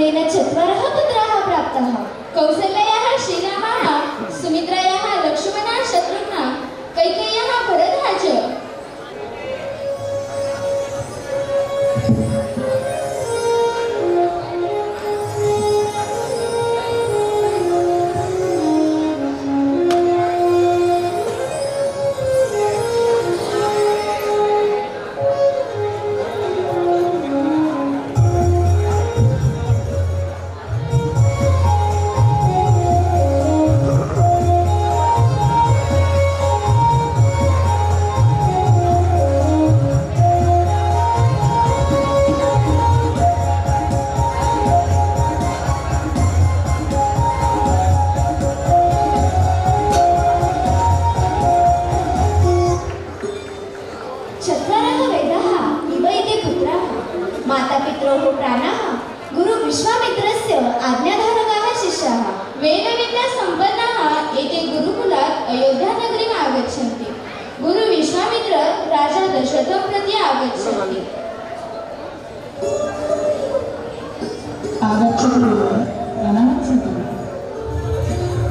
तेन चत्वारः पुत्राः प्राप्ताः। कौसल्यायाः श्रीरामः, सुमित्रायाः लक्ष्मणः शत्रुघ्नः, कैकेय्याः भरतः च।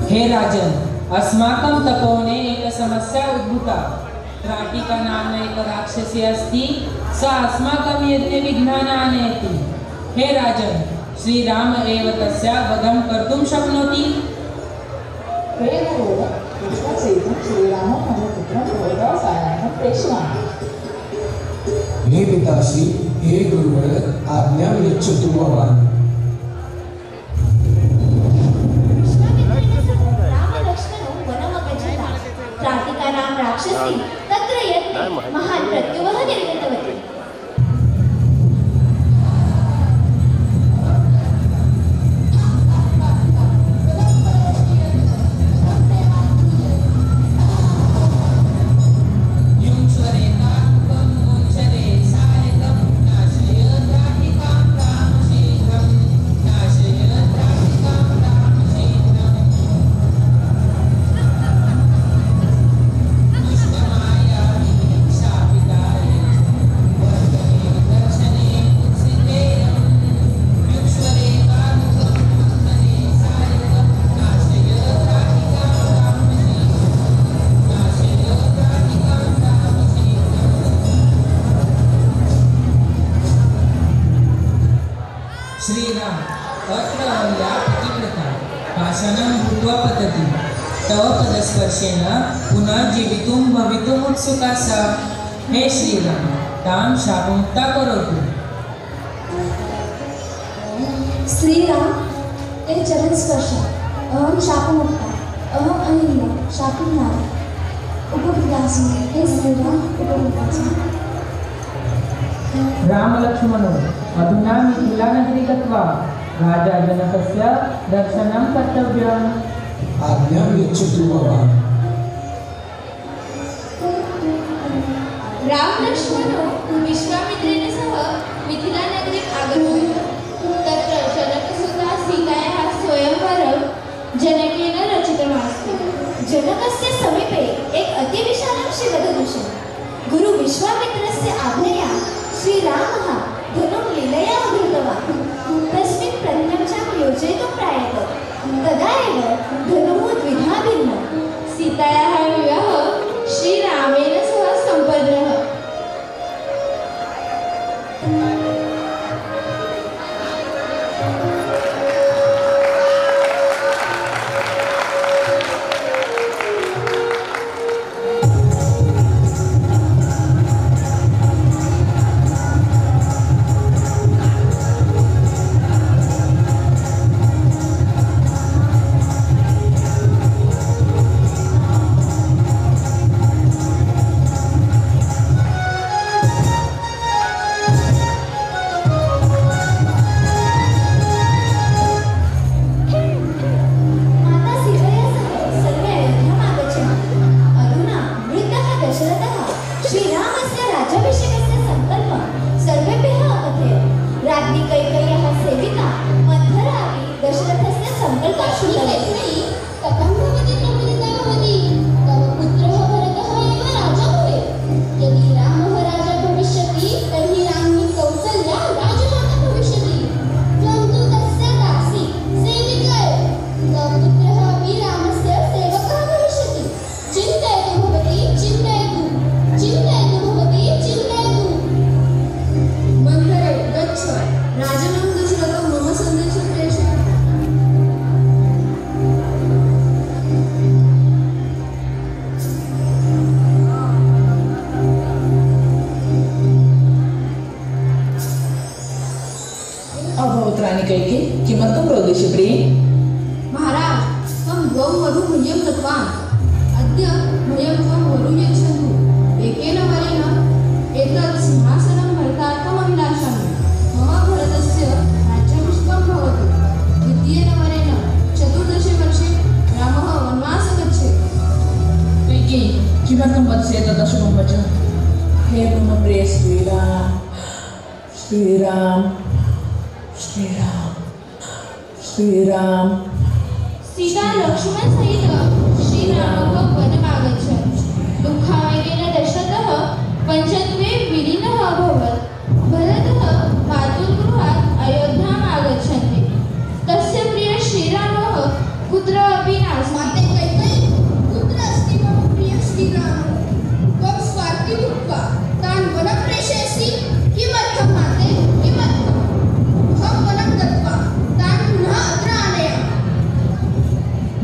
हे राजन, अस्माकं तपोवने एक समस्या उद्भूता। त्राटिका नाम्ना एक राक्षसी अस्ति, सा अस्माकं यज्ञे विघ्नान् आनयति। हे राजन, श्रीराम एव तस्याः वधं कर्तुं शक्नोति। हे गुरुवर, कृष्णसहितं श्रीरामं मम पुत्रं भवतः साहाय्यार्थं प्रेषयामि। हे पिताश्री, हे गुरुवर, आज्ञां यच्छतु भवान्। राक्षसी तत्र यज्ञे महान् प्रत्युवः निर्गतवती। श्रीराम, अत्र अहल्या प्रतिव्रता पाषाणं भूत्वा पतति। तव पदस्पर्शेन पुनः जीवितुं भवितुम् उत्सुका सा। हे श्रीराम, तां शापमुक्ता करोतु। श्रीराम, ते चरणस्पर्शात् अहं शापमुक्ता, अहम् अहिल्या शापिन्याः उपकृतास्मि। हे श्रीराम, उपकृतास्मि। राम लक्ष्मणो, अधुना मिथिलानगरी गत्वा राजा जनकस्य दर्शनं कर्तव्यम्। आज्ञां यच्छतु भवान्। राम लक्ष्मणो विश्वामित्रेण सह मिथिलानगरीम् आगतवन्तः। तत्र जनकसुता सीतायाः स्वयंवरं जनकेन रचितमस्ति। जनकस्य समीपे एक अतिविशालं शिवधनुषं। गुरु विश्वामित्रस्य आज्ञया श्रीरामः धनुं लीलया धृतवान्। तस्मिन् प्रत्यक्षं योजयितुं प्रायतः। तदा एव धनुः द्विधा भिन्नं। सीतायाः विवाहः श्रीरामेण सह सम्पन्नः। अभवत् रानी कैके किमर्थं रोदिषि प्रिये? महाराज, त्वं द्वौ वधू मह्यं दत्तवान्। अद्य मह्यं त्वं वधूं यच्छन्तु। एकेन वरेण एतत् सिंहासनं भरतार्थम् अभिलाषामि। मम भरतस्य राज्याभिषेकं भवतु। द्वितीयेन वरेण 14 वर्षे रामः वनवासं गच्छेत्। कैकेयी किमर्थं वदसि एतत् अशुभं वचनं? हे मम प्रिय श्रीराम, श्रीराम, श्रीराम, श्रीराम। सीता लक्ष्मण सहित श्रीरामः वनमागच्छत्। दुःखावेगेन दशरथः पञ्चत्वे विलीनः अभवत्। भरतः मातुलगृहात् अयोध्याम् आगच्छन्ति। तस्य प्रियः श्रीरामः कुत्र अपि नास्ति। कुत्र अस्ति मम प्रियः श्रीरामः? त्वं स्वार्थी भूत्वा तान् वनं प्रेषयसि। किमर्थं माते, किमर्थम्? अहं वनं गत्वा तान् पुनः अत्र आनयामि।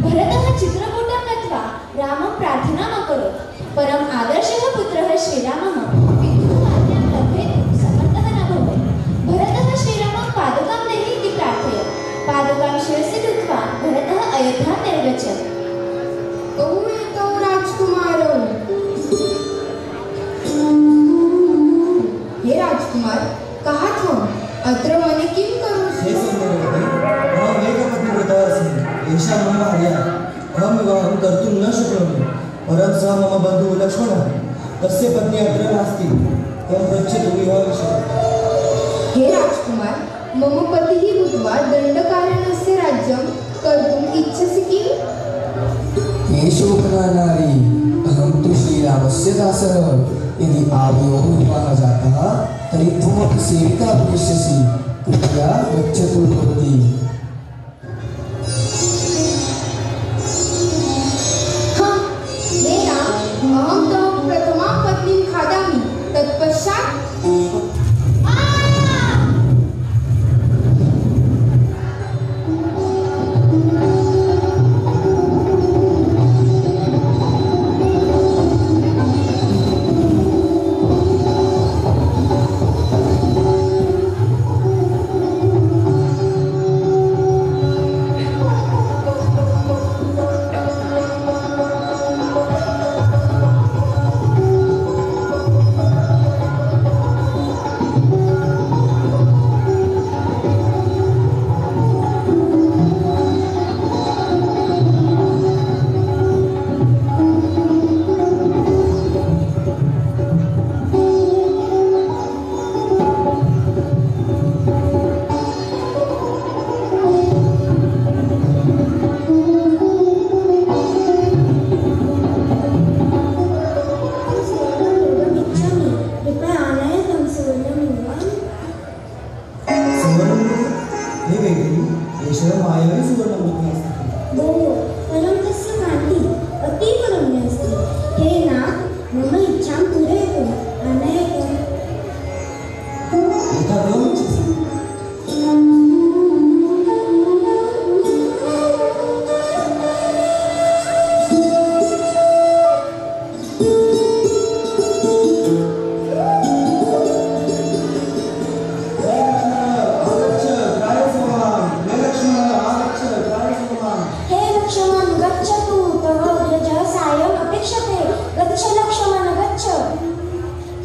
भरतः चित्रकूटं गत्वा रामं प्रार्थनाम् अकरोत्। परम् आदर्शः पुत्रः श्रीरामः पितुः आज्ञां लङ्घयितुं समर्थः न भवत्। भरतः श्रीरामं पादुकां देहि इति प्रार्थयत्। पादुकां शिरसि धृत्वा भरतः अयोध्यां निर्गच्छत्। बहुएतौ राजकुमारौ। हे राजकुमार, कः त्वम्? अत्र वने किं करोषि? हे सुन्दरवती, अहम् एकपत्नीव्रता अस्मि। एषा मम भार्या। अहं विवाहं कर्तुं न शक्नोमि, परन्तु सः मम बन्धुः लक्ष्मणः। तस्य पत्नी अत्र नास्ति। त्वं पृच्छतु विवाहविषये। हे राजकुमार, मम पतिः भूत्वा दण्डकारण्यस्य राज्यं कर्तुम् इच्छसि किम्? हे शोभनानारी, अहं तु श्रीरामस्य दासः। यदि आवयोः विवाहः जातः तर्हि त्वमपि सेविका भविष्यसि। कृपया गच्छतु भवती। हे राम, अहं तव प्रथमां पत्नीं खादामि। तत्पश्चात्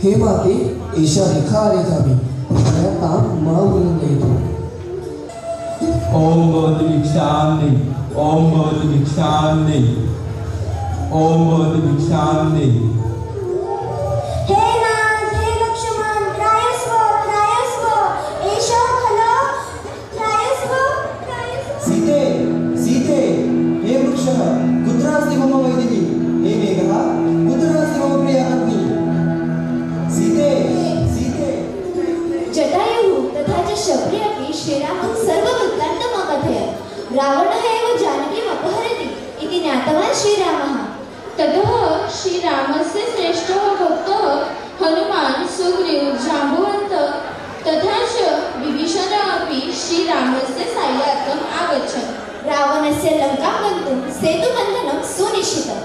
हे माते, एषा रेखा आरेखामि। कृपया तां मा उल्लङ्घयतु। ओम भवतु भिक्षान्ति, ओम भवतु भिक्षान्ति, ओम भवतु भिक्षान्ति। हे नाथ, हे लक्ष्मण, त्रायस्व, त्रायस्व, एषः खलु त्रायस्व, त्रायस्व। सीते, सीते, हे वृक्षः, कुत्र अस्ति मम वैदिकी? हे मेघः, कुत्र अस्ति मम प्रिया पत्नी? सीते, सीते। जटायुः तथा च शबरी अपि श्रीरामं सर्ववृत्तान्तम् अकथयत्। रावणः एव जानकीम् अपहरति इति ज्ञातवान् श्रीरामः। ततः श्रीरामस्य श्रेष्ठः भक्तः हनुमान्, सुग्रीव, जाम्बुवन्तः तथा च विभीषणः अपि श्रीरामस्य साहाय्यार्थम् आगच्छन्। रावणस्य लङ्कां गन्तुं सेतुबन्धनं सुनिश्चितम्।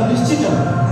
निश्चितम्